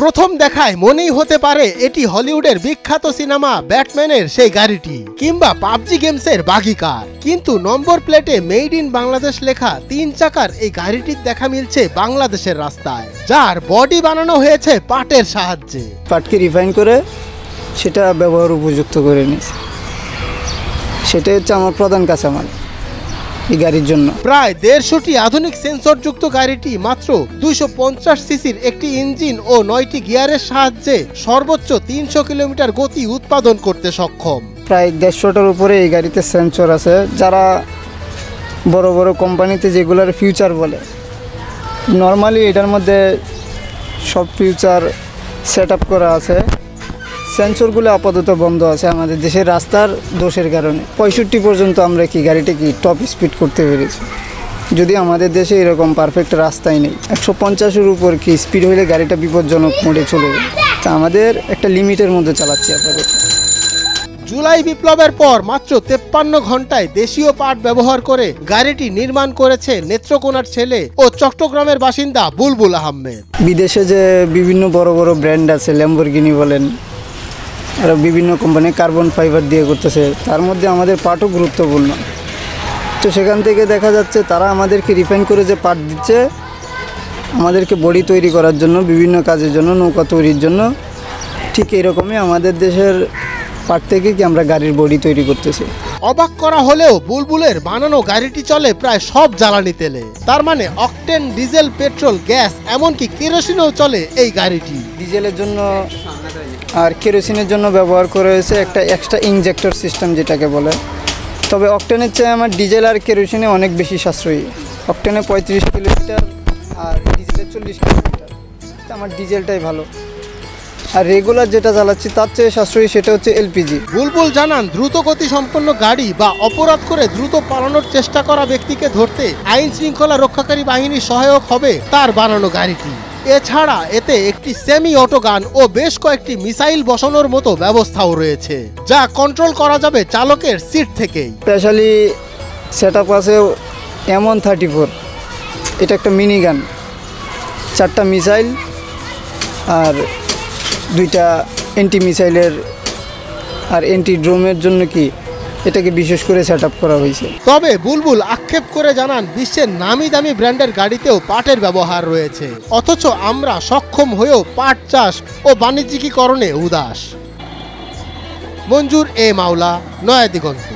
প্রথম দেখায় মনেই হতে পারে এটি হলিউডের বিখ্যাত সিনেমা ব্যাটম্যানের সেই গাড়িটি কিংবা পাবজি গেমসের বাগি কার, কিন্তু নম্বর প্লেটে মেড ইন বাংলাদেশ লেখা 3 চাকার এই গাড়িটির দেখা মিলছে বাংলাদেশের রাস্তায়, যার বডি বানানো হয়েছে পাটের সাহায্যে। পাটকে রিফাইন করে সেটা ব্যবহার উপযুক্ত করে নিয়েছে, সেটাই হচ্ছে আমার প্রধান কাঁচামাল এই গাড়ির জন্য। প্রায় 150টি আধুনিক সেন্সরযুক্ত গাড়িটি মাত্র 250 সিসির একটি ইঞ্জিন ও 9টি গিয়ারের সাহায্যে সর্বোচ্চ 300 কিলোমিটার গতি উৎপাদন করতে সক্ষম। প্রায় 150টার উপরে এই গাড়িতে সেন্সর আছে, যারা বড় বড় কোম্পানিতে যেগুলোর ফিউচার বলে, নর্মালি এটার মধ্যে সব ফিউচার সেট আপ করা আছে। সেন্সরগুলো আপাতত বন্ধ আছে আমাদের দেশের রাস্তার দোষের কারণে। 65 পর্যন্ত আমরা গাড়িটা টপ স্পিড করতে পেরেছি, যদি আমাদের দেশে এরকম পারফেক্ট রাস্তাই নেই। 150-এর উপর স্পিড হলে গাড়িটা বিপজ্জনক মোডে চলে যায়। তা আমাদের একটা লিমিটের মধ্যে চালাচ্ছি আপাতত। জুলাই বিপ্লবের পর মাত্র 53 ঘন্টায় দেশীয় পাট ব্যবহার করে গাড়িটি নির্মাণ করেছে নেত্রকোনার ছেলে ও চট্টগ্রামের বাসিন্দা বুলবুল আহমেদ। বিদেশে যে বিভিন্ন বড় বড় ব্র্যান্ড আছে, ল্যাম্বরগিনি বলেন, আর বিভিন্ন কোম্পানি কার্বন ফাইবার দিয়ে করতেছে, তার মধ্যে আমাদের পাটও গুরুত্বপূর্ণ। তো সেখান থেকে দেখা যাচ্ছে তারা আমাদেরকে রিফাইন করে যে পাট দিচ্ছে আমাদেরকে বডি তৈরি করার জন্য, বিভিন্ন কাজের জন্য, নৌকা তৈরির জন্য। ঠিক এরকমই আমাদের দেশের পাট থেকে আমরা গাড়ির বডি তৈরি করতেছি। অবাক করা হলেও বুলবুলের বানানো গাড়িটি চলে প্রায় সব জ্বালানি তেলে, তার মানে অকটেন, ডিজেল, পেট্রোল, গ্যাস, এমনকি কেরোসিনেও চলে এই গাড়িটি। ডিজেলের জন্য আর কেরোসিনের জন্য ব্যবহার করা হয়েছে একটা এক্সট্রা ইনজেক্টর সিস্টেম যেটাকে বলে। তবে অকটেনের চেয়ে আমার ডিজেল আর কেরোসিনে অনেক বেশি সাশ্রয়ী। অকটেনে 35 কিলোমিটার আর ডিজেলে 40 কিলোমিটার। আমার ডিজেলটাই ভালো, আর রেগুলার যেটা চালাচ্ছি তার চেয়ে সাশ্রয়ী সেটা হচ্ছে এলপিজি। বুলবুল জানান, দ্রুত গতি সম্পন্ন গাড়ি বা অপরাধ করে দ্রুত পালানোর চেষ্টা করা ব্যক্তিকে ধরতে আইন শৃঙ্খলা রক্ষাকারী বাহিনী সহায়ক হবে তার বানানো গাড়িটি। এছাড়া এতে একটি সেমি অটো গান ও বেশ কয়েকটি মিসাইল বসানোর মতো ব্যবস্থাও রয়েছে, যা কন্ট্রোল করা যাবে চালকের সিট থেকেই। স্পেশালি সেট আপ আছে M134, এটা একটা মিনি গান, 4টা মিসাইল আর 2টা অ্যান্টি মিসাইলের আর অ্যান্টি ড্রোনের জন্য এটাকে বিশেষ করে সেট আপ করা হয়েছে। তবে বুলবুল আক্ষেপ করে জানান, বিশ্বের নামি দামি ব্র্যান্ডের গাড়িতেও পাটের ব্যবহার রয়েছে, অথচ আমরা সক্ষম হয়েও পাট চাষ ও বাণিজ্যিকীকরণে উদাস। মঞ্জুর এ মাওলা, নয়া দিগন্ত।